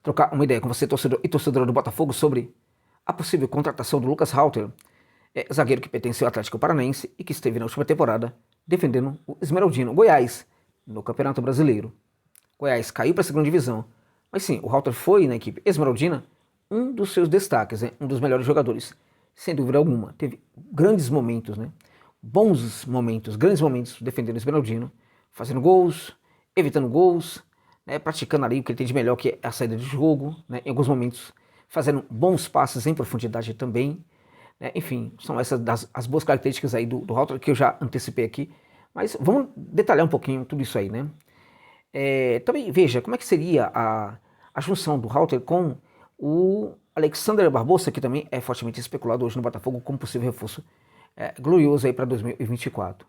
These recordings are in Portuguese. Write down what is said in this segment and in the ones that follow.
trocar uma ideia com você, torcedor e torcedora do Botafogo, sobre a possível contratação do Lucas Halter, zagueiro que pertence ao Atlético Paranaense e que esteve na última temporada defendendo o Esmeraldino, Goiás, no Campeonato Brasileiro. Goiás caiu para a segunda divisão, mas sim, o Halter foi na equipe esmeraldina um dos seus destaques, um dos melhores jogadores, sem dúvida alguma. Teve grandes momentos, bons momentos, grandes momentos defendendo o Esmeraldino, fazendo gols, evitando gols, praticando ali o que ele tem de melhor, que é a saída de jogo, em alguns momentos fazendo bons passes em profundidade também. Enfim, são essas as boas características aí do Halter que eu já antecipei aqui, mas vamos detalhar um pouquinho tudo isso aí, também veja como é que seria a junção do Halter com o Alexander Barbosa, que também é fortemente especulado hoje no Botafogo como possível reforço glorioso aí para 2024.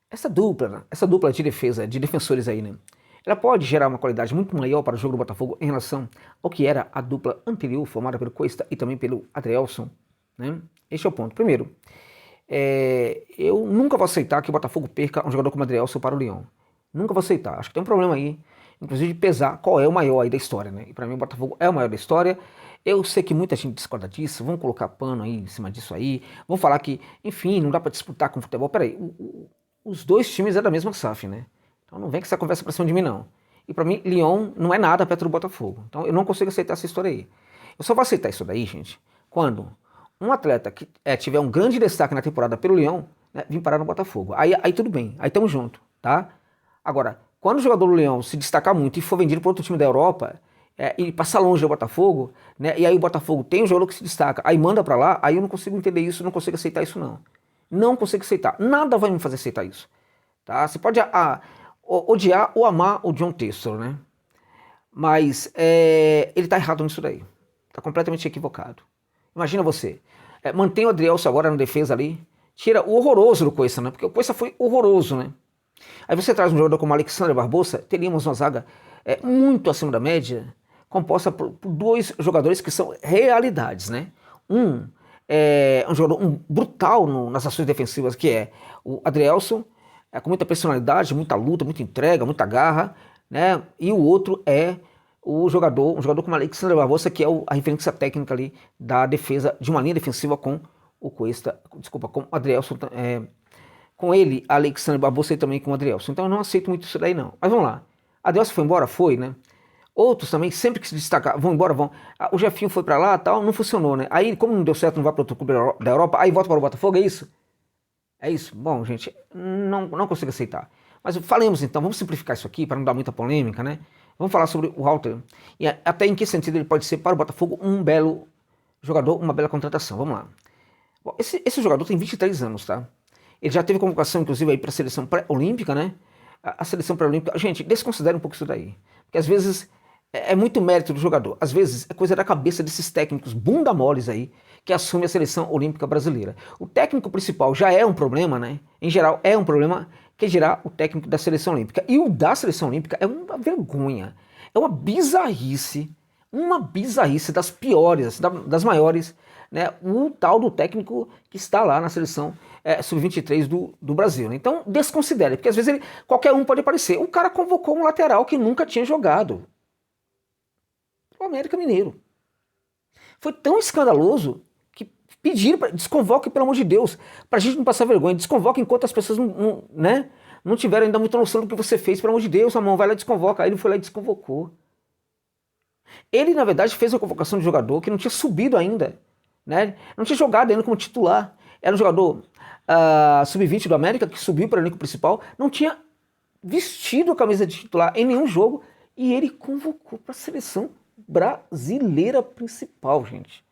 Essa dupla de defesa, de defensores aí, ela pode gerar uma qualidade muito maior para o jogo do Botafogo em relação ao que era a dupla anterior, formada pelo Cuesta e também pelo Adrielson, Este é o ponto. Primeiro, eu nunca vou aceitar que o Botafogo perca um jogador como o Adrielson para o Lyon. Nunca vou aceitar. Acho que tem um problema aí, inclusive de pesar qual é o maior aí da história, E para mim o Botafogo é o maior da história. Eu sei que muita gente discorda disso, vão colocar pano aí em cima disso aí, vão falar que, enfim, não dá para disputar com o futebol. Peraí, os dois times é da mesma SAF, Então não vem com essa conversa pra cima de mim, não. E pra mim, Lyon não é nada perto do Botafogo. Então eu não consigo aceitar essa história aí. Eu só vou aceitar isso daí, gente, quando um atleta que tiver um grande destaque na temporada pelo Lyon, vir parar no Botafogo. Aí tudo bem, aí tamo junto, tá? Agora, quando o jogador do Lyon se destacar muito e for vendido para outro time da Europa, e passar longe do Botafogo, e aí o Botafogo tem um jogador que se destaca, aí manda pra lá, aí eu não consigo entender isso, não consigo aceitar isso não. Não consigo aceitar. Nada vai me fazer aceitar isso. Tá? Você pode odiar ou amar o John Textor, Mas ele tá errado nisso daí. Tá completamente equivocado. Imagina você. Mantém o Adrielson agora na defesa ali. Tira o horroroso do Cuesta, Porque o Cuesta foi horroroso, Aí você traz um jogador como Alexander Barbosa, teríamos uma zaga muito acima da média, composta por dois jogadores que são realidades, Um é um jogador brutal nas ações defensivas, que é o Adrielson, com muita personalidade, muita luta, muita entrega, muita garra, E o outro é um jogador como Alexander Barbosa, que é a referência técnica ali da defesa, de uma linha defensiva com o Cuesta, com o Adrielson, com ele, Alexander Barbosa e também com o Adrielson. Então eu não aceito muito isso daí não. Mas vamos lá. Adrielson foi embora? Foi, Outros também, sempre que se destacar, vão embora, vão. O Jefinho foi pra lá, tal, não funcionou, Aí, como não deu certo, não vai para outro clube da Europa, aí volta para o Botafogo, é isso? É isso? Bom, gente, não consigo aceitar. Mas falemos então, vamos simplificar isso aqui para não dar muita polêmica, Vamos falar sobre o Halter. E até em que sentido ele pode ser para o Botafogo um belo jogador, uma bela contratação. Vamos lá. Bom, esse jogador tem 23 anos, tá? Ele já teve convocação, inclusive, aí para a seleção pré-olímpica, A seleção pré-olímpica. Gente, desconsidere um pouco isso daí. Porque às vezes é muito mérito do jogador. Às vezes é coisa da cabeça desses técnicos bunda moles aí que assumem a seleção olímpica brasileira. O técnico principal já é um problema, Em geral, é um problema que dirá o técnico da seleção olímpica. E o da seleção olímpica é uma vergonha. É uma bizarrice das piores, das maiores, O tal do técnico que está lá na seleção sub-23 do Brasil. Então, desconsidere, porque às vezes qualquer um pode aparecer. O cara convocou um lateral que nunca tinha jogado. O América Mineiro. Foi tão escandaloso que pediram, desconvoque, pelo amor de Deus, pra gente não passar vergonha, desconvoque enquanto as pessoas não tiveram ainda muita noção do que você fez, pelo amor de Deus, Ramon, vai lá e desconvoca. Aí ele foi lá e desconvocou. Ele, na verdade, fez uma convocação de jogador que não tinha subido ainda, Não tinha jogado ainda como titular. Era um jogador sub-20 do América que subiu para o elenco principal, não tinha vestido a camisa de titular em nenhum jogo e ele convocou para a seleção brasileira principal, gente.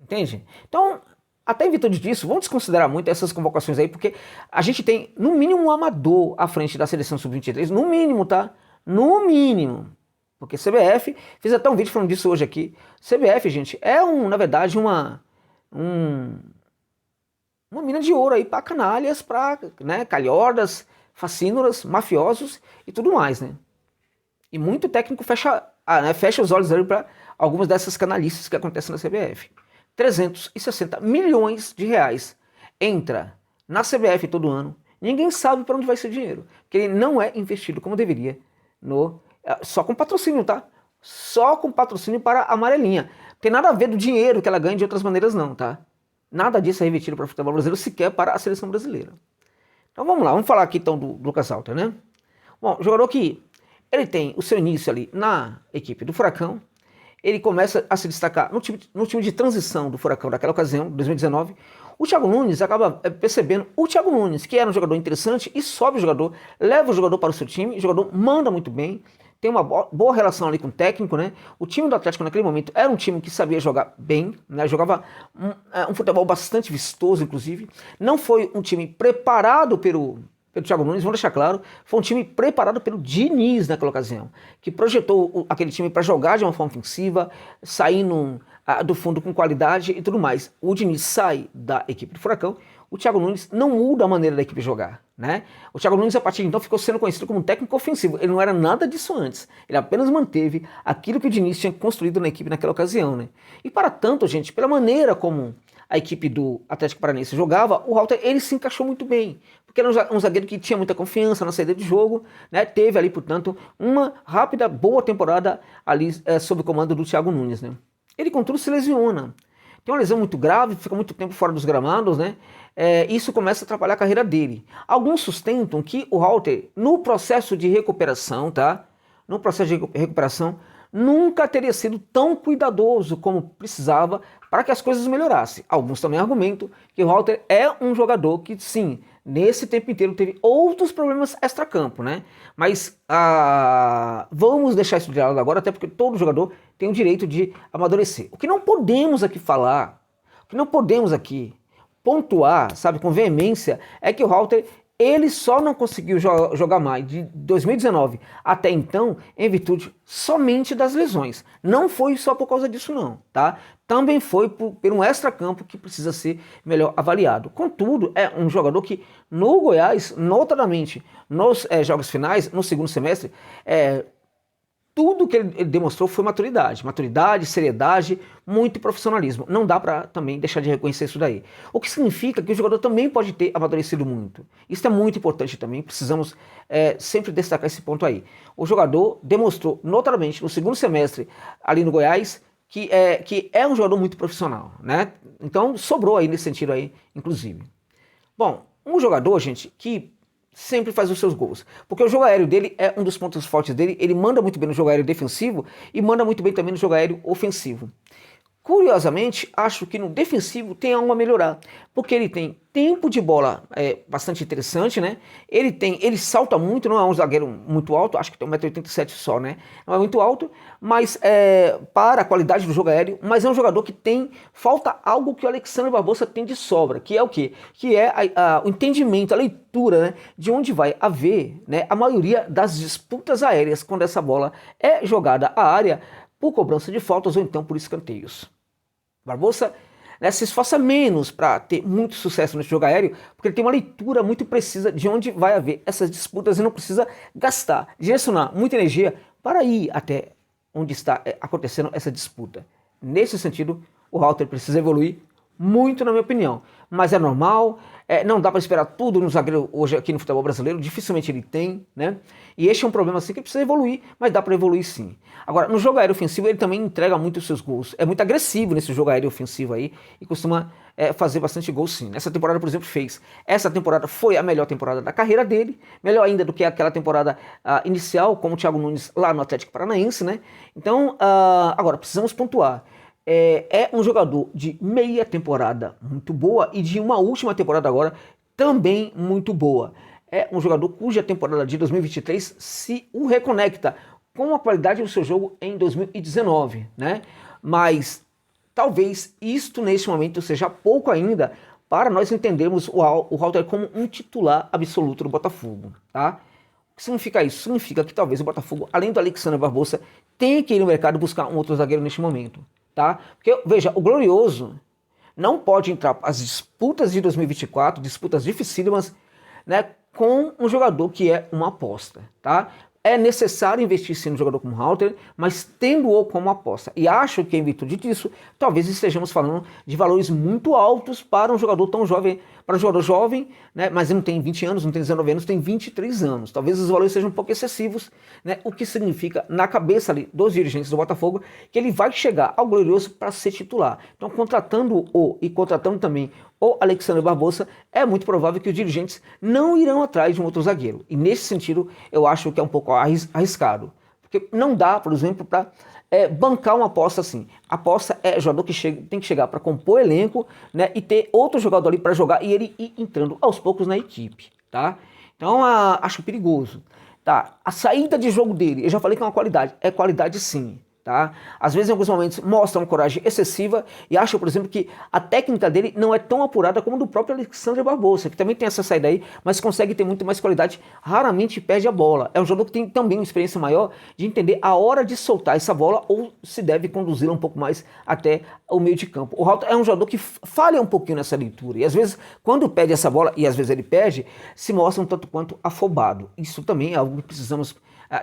Entende? Então, até em virtude disso, vamos desconsiderar muito essas convocações aí, porque a gente tem, no mínimo, um amador à frente da seleção sub-23, no mínimo, tá? No mínimo. Porque CBF, fiz até um vídeo falando disso hoje aqui. CBF, gente, na verdade, uma mina de ouro aí para canalhas, para calhordas, facínoras, mafiosos e tudo mais, E muito técnico fecha os olhos ali para algumas dessas canalices que acontecem na CBF. 360 milhões de reais entra na CBF todo ano. Ninguém sabe para onde vai esse dinheiro, porque ele não é investido como deveria só com patrocínio, tá? só com patrocínio para a amarelinha. Tem nada a ver do dinheiro que ela ganha de outras maneiras não, tá? Nada disso é revertido para o futebol brasileiro, sequer para a seleção brasileira. Então vamos lá, vamos falar aqui então do Lucas Halter, né? Bom, jogador que ele tem o seu início ali na equipe do Furacão, ele começa a se destacar no time de transição do Furacão daquela ocasião, 2019. O Thiago Nunes acaba percebendo o Thiago Nunes, que era um jogador interessante, e sobe o jogador, leva o jogador para o seu time, o jogador manda muito bem, tem uma boa relação ali com o técnico, né? O time do Atlético naquele momento era um time que sabia jogar bem, né? Jogava um futebol bastante vistoso, inclusive. Não foi um time preparado pelo Thiago Nunes, vamos deixar claro, foi um time preparado pelo Diniz naquela ocasião, que projetou aquele time para jogar de uma forma ofensiva, saindo do fundo com qualidade e tudo mais. O Diniz sai da equipe do Furacão, o Thiago Nunes não muda a maneira da equipe jogar, né? O Thiago Nunes, a partir de então, ficou sendo conhecido como um técnico ofensivo. Ele não era nada disso antes. Ele apenas manteve aquilo que o Diniz tinha construído na equipe naquela ocasião, né? E para tanto, gente, pela maneira como a equipe do Atlético Paranaense jogava, o Halter, ele se encaixou muito bem, porque era um zagueiro que tinha muita confiança na saída de jogo, né? Teve ali, portanto, uma rápida, boa temporada ali sob o comando do Thiago Nunes, né? Ele, contudo, se lesiona. Tem uma lesão muito grave, fica muito tempo fora dos gramados, né? Isso começa a atrapalhar a carreira dele. Alguns sustentam que o Halter, no processo de recuperação, tá? No processo de recuperação, nunca teria sido tão cuidadoso como precisava para que as coisas melhorassem. Alguns também argumentam que o Halter é um jogador que, sim, nesse tempo inteiro teve outros problemas extracampo, né? Mas vamos deixar isso de lado agora, até porque todo jogador tem o direito de amadurecer. O que não podemos aqui falar, o que não podemos aqui pontuar, sabe, com veemência, é que o Halter, ele só não conseguiu jogar mais de 2019 até então em virtude somente das lesões. Não foi só por causa disso não, tá? Também foi por um extracampo que precisa ser melhor avaliado. Contudo, é um jogador que no Goiás, notadamente nos jogos finais, no segundo semestre, tudo que ele demonstrou foi maturidade, seriedade, muito profissionalismo. Não dá para também deixar de reconhecer isso daí. O que significa que o jogador também pode ter amadurecido muito. Isso é muito importante também, precisamos sempre destacar esse ponto aí. O jogador demonstrou notadamente no segundo semestre ali no Goiás que é um jogador muito profissional, né? Então sobrou aí nesse sentido aí, inclusive. Bom, um jogador, gente, que sempre faz os seus gols, porque o jogo aéreo dele é um dos pontos fortes dele, ele manda muito bem no jogo aéreo defensivo e manda muito bem também no jogo aéreo ofensivo. Curiosamente, acho que no defensivo tem algo a melhorar, porque ele tem tempo de bola bastante interessante, né? Ele salta muito, não é um zagueiro muito alto, acho que tem 1,87 m só, né? Não é muito alto, mas para a qualidade do jogo aéreo, mas é um jogador que falta algo que o Alexandre Barbosa tem de sobra, que é o quê? Que é o entendimento, a leitura, né? De onde vai haver, né, a maioria das disputas aéreas, quando essa bola é jogada à área, por cobrança de faltas ou então por escanteios. Barbosa, né, se esforça menos para ter muito sucesso nesse jogo aéreo, porque ele tem uma leitura muito precisa de onde vai haver essas disputas e não precisa direcionar muita energia para ir até onde está acontecendo essa disputa. Nesse sentido, o Halter precisa evoluir muito, na minha opinião, mas é normal, não dá para esperar tudo no zagueiro hoje aqui no futebol brasileiro, dificilmente ele tem, né? E este é um problema assim que precisa evoluir, mas dá para evoluir sim. Agora, no jogo aéreo ofensivo, ele também entrega muito os seus gols, é muito agressivo nesse jogo aéreo ofensivo aí, e costuma fazer bastante gols sim. Nessa temporada, por exemplo, fez. Essa temporada foi a melhor temporada da carreira dele, melhor ainda do que aquela temporada inicial, como o Thiago Nunes lá no Atlético Paranaense, né? Então, agora, precisamos pontuar. É um jogador de meia temporada muito boa e de uma última temporada agora também muito boa. É um jogador cuja temporada de 2023 se o reconecta com a qualidade do seu jogo em 2019, né? Mas talvez isto neste momento seja pouco ainda para nós entendermos o Halter como um titular absoluto do Botafogo, tá? O que significa isso? Significa que talvez o Botafogo, além do Alexandre Barbosa, tenha que ir no mercado buscar um outro zagueiro neste momento. Tá? Porque, veja, o Glorioso não pode entrar as disputas de 2024, disputas dificílimas, né, com um jogador que é uma aposta, tá? é necessário investir sim no jogador como Halter, mas tendo-o como aposta. E acho que em virtude disso, talvez estejamos falando de valores muito altos para um jogador tão jovem, para um jogador jovem, né, mas ele não tem 20 anos, não tem 19 anos, tem 23 anos. Talvez os valores sejam um pouco excessivos, né, o que significa, na cabeça ali dos dirigentes do Botafogo, que ele vai chegar ao Glorioso para ser titular. Então, contratando-o e contratando também o Alexandre Barbosa, é muito provável que os dirigentes não irão atrás de um outro zagueiro. E nesse sentido, eu acho que é um pouco arriscado. Porque não dá, por exemplo, para bancar uma aposta assim. A aposta é jogador que tem que chegar para compor elenco, né, e ter outro jogador ali para jogar e ele ir entrando aos poucos na equipe. Tá? Então, acho perigoso. Tá? A saída de jogo dele, eu já falei que é uma qualidade. É qualidade sim. Tá? Às vezes, em alguns momentos, mostra uma coragem excessiva e acho, por exemplo, que a técnica dele não é tão apurada como do próprio Alexandre Barbosa, que também tem essa saída aí, mas consegue ter muito mais qualidade, raramente perde a bola. É um jogador que tem também uma experiência maior de entender a hora de soltar essa bola ou se deve conduzi-la um pouco mais até o meio de campo. O Halter é um jogador que falha um pouquinho nessa leitura e às vezes, quando perde essa bola, e às vezes ele perde, se mostra um tanto quanto afobado. Isso também é algo que precisamos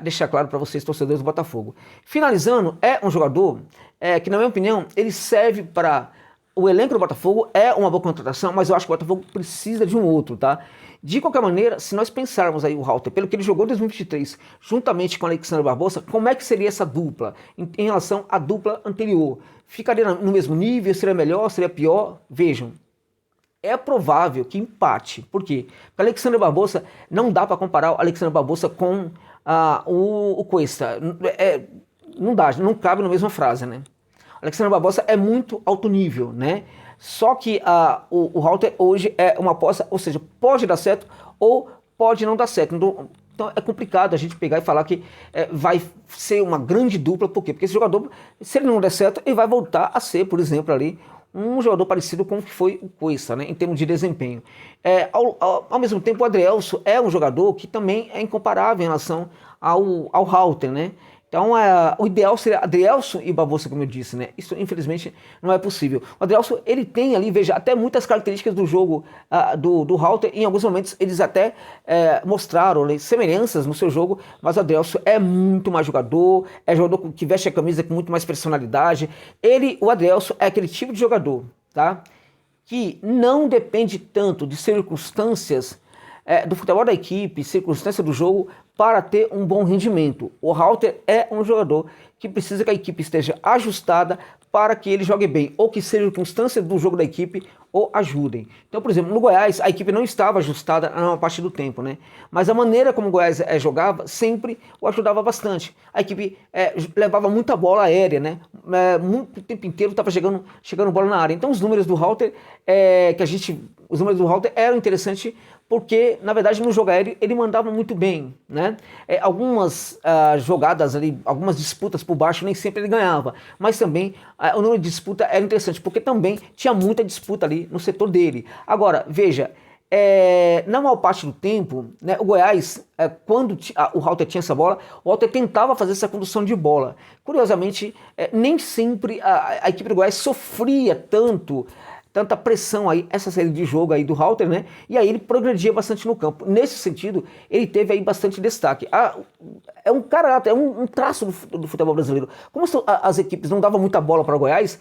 deixar claro para vocês, torcedores do Botafogo. Finalizando, é um jogador que, na minha opinião, ele serve para... O elenco do Botafogo é uma boa contratação, mas eu acho que o Botafogo precisa de um outro, tá? De qualquer maneira, se nós pensarmos aí o Halter, pelo que ele jogou em 2023, juntamente com o Alexandre Barbosa, como é que seria essa dupla em relação à dupla anterior? Ficaria no mesmo nível? Seria melhor? Seria pior? Vejam. É provável que empate. Por quê? Porque o Alexandre Barbosa, não dá para comparar o Alexandre Barbosa com o Cuesta. Não dá, não cabe na mesma frase, né? O Alexandre Barbosa é muito alto nível, né? Só que o Halter hoje é uma aposta, ou seja, pode dar certo ou pode não dar certo. Então é complicado a gente pegar e falar que vai ser uma grande dupla. Por quê? Porque esse jogador, se ele não der certo, ele vai voltar a ser, por exemplo, ali um jogador parecido com o que foi o Cuesta, né, em termos de desempenho. Ao mesmo tempo, o Adrielso é um jogador que também é incomparável em relação ao Halter, né? Então, o ideal seria Adrielso e Barbosa, como eu disse, né? Isso, infelizmente, não é possível. O Adrielso, ele tem ali, veja, até muitas características do jogo do Halter. Em alguns momentos, eles até mostraram semelhanças no seu jogo, mas o Adrielso é muito mais jogador, é jogador que veste a camisa com muito mais personalidade. O Adrielso é aquele tipo de jogador, tá? Que não depende tanto de circunstâncias do futebol da equipe, circunstância do jogo, para ter um bom rendimento. O Halter é um jogador que precisa que a equipe esteja ajustada para que ele jogue bem, ou que circunstâncias do jogo da equipe o ajudem. Então, por exemplo, no Goiás, a equipe não estava ajustada na maior parte do tempo, né? Mas a maneira como o Goiás jogava sempre o ajudava bastante. A equipe levava muita bola aérea, né? Muito tempo inteiro estava chegando bola na área. Então, os números do Halter, os números do Halter eram interessantes porque, na verdade, no jogo aéreo ele mandava muito bem, né? Algumas jogadas ali, algumas disputas por baixo, nem sempre ele ganhava, mas também o número de disputa era interessante, porque também tinha muita disputa ali no setor dele. Agora, veja, na maior parte do tempo, né, o Goiás, quando o Halter tinha essa bola, o Halter tentava fazer essa condução de bola. Curiosamente, nem sempre a equipe do Goiás sofria tanta pressão aí, essa série de jogo aí do Halter, né? E aí ele progredia bastante no campo. Nesse sentido, ele teve aí bastante destaque. É um caráter, é um traço do futebol brasileiro. Como as equipes não davam muita bola para o Goiás,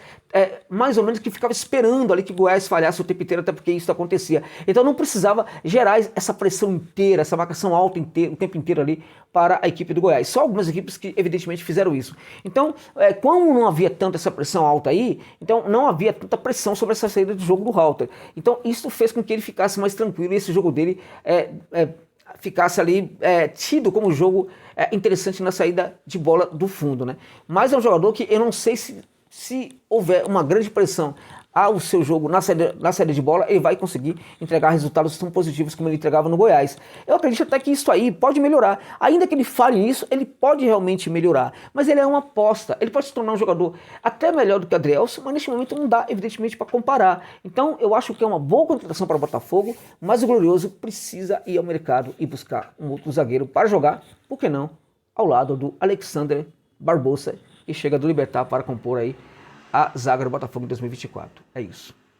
mais ou menos que ficava esperando ali que o Goiás falhasse o tempo inteiro, até porque isso acontecia. Então não precisava gerar essa pressão inteira, essa marcação alta o tempo inteiro ali para a equipe do Goiás. Só algumas equipes que evidentemente fizeram isso. Então, como não havia tanta essa pressão alta aí, então não havia tanta pressão sobre essa saída de jogo do Halter. Então isso fez com que ele ficasse mais tranquilo e esse jogo dele ficasse ali tido como jogo interessante na saída de bola do fundo, né? Mas é um jogador que eu não sei se houver uma grande pressão ao seu jogo na saída de bola, ele vai conseguir entregar resultados tão positivos como ele entregava no Goiás. Eu acredito até que isso aí pode melhorar. Ainda que ele falhe nisso, ele pode realmente melhorar. Mas ele é uma aposta. Ele pode se tornar um jogador até melhor do que o Adrielso, mas neste momento não dá, evidentemente, para comparar. Então, eu acho que é uma boa contratação para o Botafogo, mas o Glorioso precisa ir ao mercado e buscar um outro zagueiro para jogar, por que não, ao lado do Alexandre Barbosa, que chega do Libertad para compor aí a zaga do Botafogo em 2024. É isso.